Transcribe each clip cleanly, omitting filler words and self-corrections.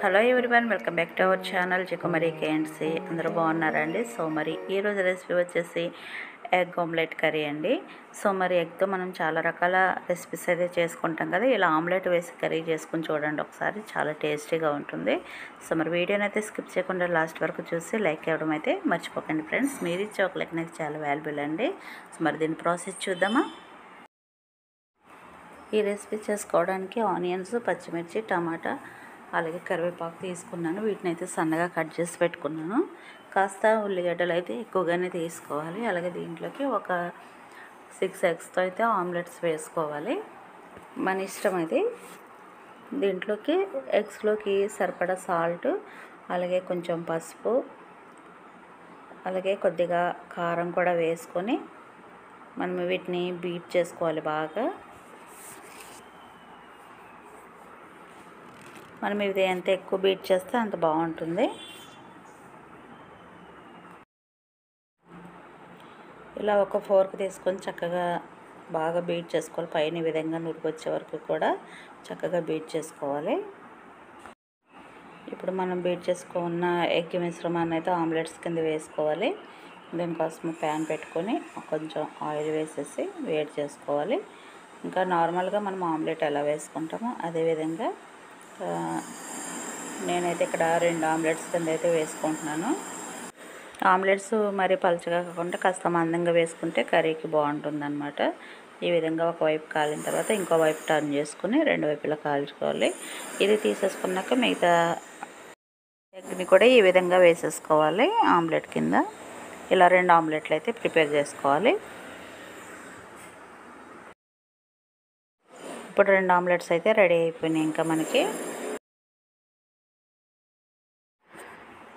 Hello everyone, welcome back to our channel చికుమరి కేఎండ్సి. అందరూ బాగున్నారండి. సో మరి ఈరోజు రెసిపీ వచ్చేసి ఎగ్ ఆమ్లెట్ కర్రీ అండి. సో మరి ఎగ్తో మనం చాలా రకాల రెసిపీస్ అయితే చేసుకుంటాం కదా, ఇలా ఆమ్లెట్ వేసి కర్రీ చేసుకుని చూడండి ఒకసారి, చాలా టేస్టీగా ఉంటుంది. సో మరి వీడియోని అయితే స్కిప్ చేయకుండా లాస్ట్ వరకు చూసి లైక్ ఇవ్వడం అయితే మర్చిపోకండి ఫ్రెండ్స్. మీరు ఇచ్చే ఒక లైక్ నాకు చాలా వాల్యుబుల్ అండి. సో మరి దీని ప్రాసెస్ చూద్దామా. ఈ రెసిపీ చేసుకోవడానికి ఆనియన్స్, పచ్చిమిర్చి, టమాటా అలాగే కరివేపాకు తీసుకున్నాను. వీటిని అయితే సన్నగా కట్ చేసి పెట్టుకున్నాను. కాస్త ఉల్లిగడ్డలు అయితే ఎక్కువగానే తీసుకోవాలి. అలాగే దీంట్లోకి ఒక 6 ఎగ్స్తో అయితే ఆమ్లెట్స్ వేసుకోవాలి. మన ఇష్టం అది. దీంట్లోకి ఎగ్స్లోకి సరిపడా సాల్ట్, అలాగే కొంచెం పసుపు, అలాగే కొద్దిగా కారం కూడా వేసుకొని మనం వీటిని బీట్ చేసుకోవాలి బాగా. మనం ఇది ఎంత ఎక్కువ బీట్ చేస్తే అంత బాగుంటుంది. ఇలా ఒక ఫోర్క్ తీసుకొని చక్కగా బాగా బీట్ చేసుకోవాలి. పైన ఈ విధంగా నురుగు వచ్చే వరకు కూడా చక్కగా బీట్ చేసుకోవాలి. ఇప్పుడు మనం బీట్ చేసుకున్న ఎగ్ మిశ్రమాన్ని అయితే ఆమ్లెట్స్ కింద వేసుకోవాలి. దీనికోసం ప్యాన్ పెట్టుకొని కొంచెం ఆయిల్ వేసేసి వేడి చేసుకోవాలి. ఇంకా నార్మల్గా మనం ఆమ్లెట్ ఎలా వేసుకుంటామో అదేవిధంగా నేనైతే ఇక్కడ 2 ఆమ్లెట్స్ కింద అయితే వేసుకుంటున్నాను. ఆమ్లెట్స్ మరి పలుచగా కాకుండా కాస్త మందంగా వేసుకుంటే కర్రీకి బాగుంటుంది అన్నమాట. ఈ విధంగా ఒకవైపు కాలిన తర్వాత ఇంకో వైపు టర్న్ చేసుకుని 2 వైపులా కాల్చుకోవాలి. ఇది తీసేసుకున్నాక మిగతా ఎగ్ని కూడా ఈ విధంగా వేసేసుకోవాలి ఆమ్లెట్ కింద. ఇలా 2 ఆమ్లెట్లు అయితే ప్రిపేర్ చేసుకోవాలి. ఇప్పుడు 2 ఆమ్లెట్స్ అయితే రెడీ అయిపోయినాయి. ఇంకా మనకి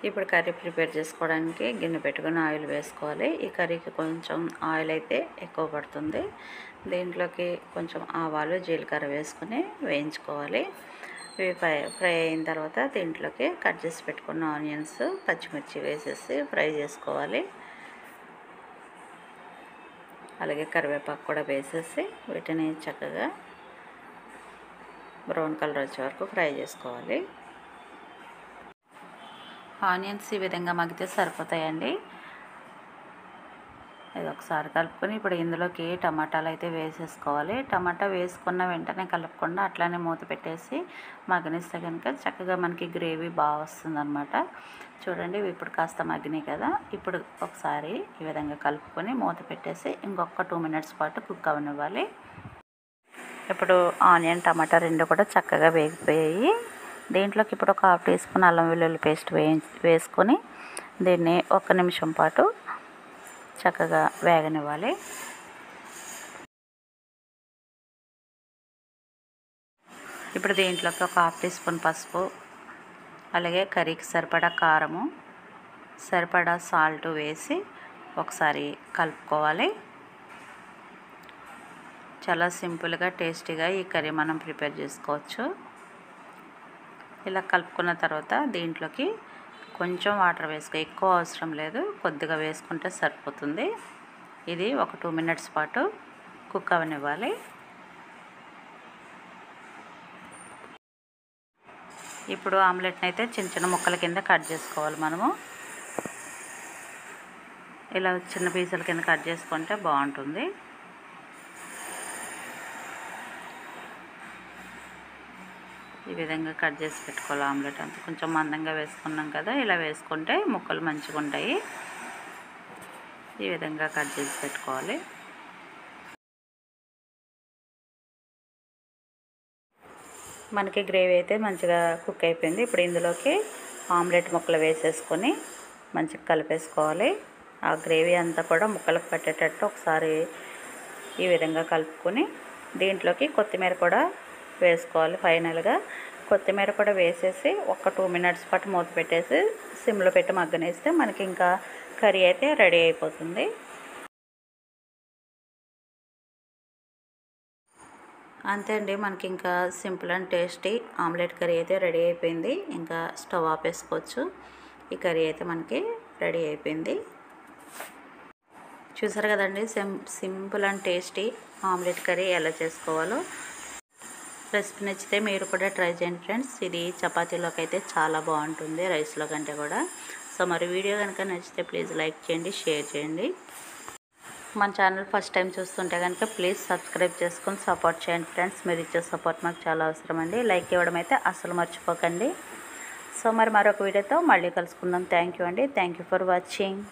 ఇప్పుడు కర్రీ ప్రిపేర్ చేసుకోవడానికి గిన్నె పెట్టుకుని ఆయిల్ వేసుకోవాలి. ఈ కర్రీకి కొంచెం ఆయిల్ అయితే ఎక్కువ పడుతుంది. దీంట్లోకి కొంచెం ఆవాలు, జీలకర్ర వేసుకొని వేయించుకోవాలి. ఇవి ఫ్రై అయిన తర్వాత దీంట్లోకి కట్ చేసి పెట్టుకున్న ఆనియన్స్, పచ్చిమిర్చి వేసేసి ఫ్రై చేసుకోవాలి. అలాగే కరివేపాకు కూడా వేసేసి వీటిని చక్కగా బ్రౌన్ కలర్ వచ్చే వరకు ఫ్రై చేసుకోవాలి. ఆనియన్స్ ఈ విధంగా మగ్గితే సరిపోతాయండి. ఇది ఒకసారి కలుపుకొని ఇప్పుడు ఇందులోకి టమాటాలు అయితే వేసేసుకోవాలి. టమాటా వేసుకున్న వెంటనే కలపకుండా అట్లానే మూత పెట్టేసి మగ్గనిస్తే కనుక చక్కగా మనకి గ్రేవీ బాగా వస్తుందన్నమాట. చూడండి ఇప్పుడు కాస్త మగ్గినాయి కదా. ఇప్పుడు ఒకసారి ఈ విధంగా కలుపుకొని మూత పెట్టేసి ఇంకొక 2 మినిట్స్ పాటు కుక్ అవనివ్వాలి. ఇప్పుడు ఆనియన్, టమాటా 2 కూడా చక్కగా వేగిపోయాయి. దీంట్లోకి ఇప్పుడు ఒక 1/2 టీ స్పూన్ అల్లం వెల్లుల్లి పేస్ట్ వేసుకొని దీన్ని 1 నిమిషం పాటు చక్కగా వేగనివ్వాలి. ఇప్పుడు దీంట్లోకి ఒక 1/2 టీ స్పూన్ పసుపు, అలాగే కర్రీకి సరిపడా కారము, సరిపడా సాల్ట్ వేసి ఒకసారి కలుపుకోవాలి. చాలా సింపుల్గా టేస్టీగా ఈ కర్రీ మనం ప్రిపేర్ చేసుకోవచ్చు. ఇలా కలుపుకున్న తర్వాత దీంట్లోకి కొంచెం వాటర్ వేసుకో, ఎక్కువ అవసరం లేదు, కొద్దిగా వేసుకుంటే సరిపోతుంది. ఇది ఒక 2 మినిట్స్ పాటు కుక్ అవనివ్వాలి. ఇప్పుడు ఆమ్లెట్ని అయితే చిన్న చిన్న ముక్కల కింద కట్ చేసుకోవాలి. మనము ఇలా చిన్న పీసుల కింద కట్ చేసుకుంటే బాగుంటుంది. ఈ విధంగా కట్ చేసి పెట్టుకోవాలి. ఆమ్లెట్ అంతా కొంచెం మందంగా వేసుకున్నాం కదా, ఇలా వేసుకుంటే ముక్కలు మంచిగా ఉంటాయి. ఈ విధంగా కట్ చేసి పెట్టుకోవాలి. మనకి గ్రేవీ అయితే మంచిగా కుక్ అయిపోయింది. ఇప్పుడు ఇందులోకి ఆమ్లెట్ ముక్కలు వేసేసుకొని మంచిగా కలిపేసుకోవాలి. ఆ గ్రేవీ అంతా కూడా ముక్కలకు పట్టేటట్టు ఒకసారి ఈ విధంగా కలుపుకొని దీంట్లోకి కొత్తిమీర కూడా వేసుకోవాలి. ఫైనల్గా కొత్తిమీర కూడా వేసేసి ఒక 2 మినిట్స్ పాటు మూత పెట్టేసి సిమ్లో పెట్టి మగ్గనేస్తే మనకి ఇంకా కర్రీ అయితే రెడీ అయిపోతుంది. అంతే అండి, మనకి ఇంకా simple and tasty omelette curry అయితే రెడీ అయిపోయింది. ఇంకా స్టవ్ ఆపేసుకోవచ్చు. ఈ కర్రీ అయితే మనకి రెడీ అయిపోయింది. చూసారు కదండి, simple and tasty omelette curry ఎలా చేసుకోవాలో. రెసిపీ నచ్చితే మీరు కూడా ట్రై చేయండి ఫ్రెండ్స్. ఇది చపాతీలోకి అయితే చాలా బాగుంటుంది, రైస్లో కంటే కూడా. సో మరి వీడియో కనుక నచ్చితే ప్లీజ్ లైక్ చేయండి, షేర్ చేయండి. మన ఛానల్ ఫస్ట్ టైం చూస్తుంటే కనుక ప్లీజ్ సబ్స్క్రైబ్ చేసుకొని సపోర్ట్ చేయండి ఫ్రెండ్స్. మీరు ఇచ్చే సపోర్ట్ మాకు చాలా అవసరం అండి. లైక్ ఇవ్వడం అయితే అస్సలు మర్చిపోకండి. సో మరి మరొక వీడియోతో మళ్ళీ కలుసుకుందాం. థ్యాంక్ యూ అండి. Thank you for watching.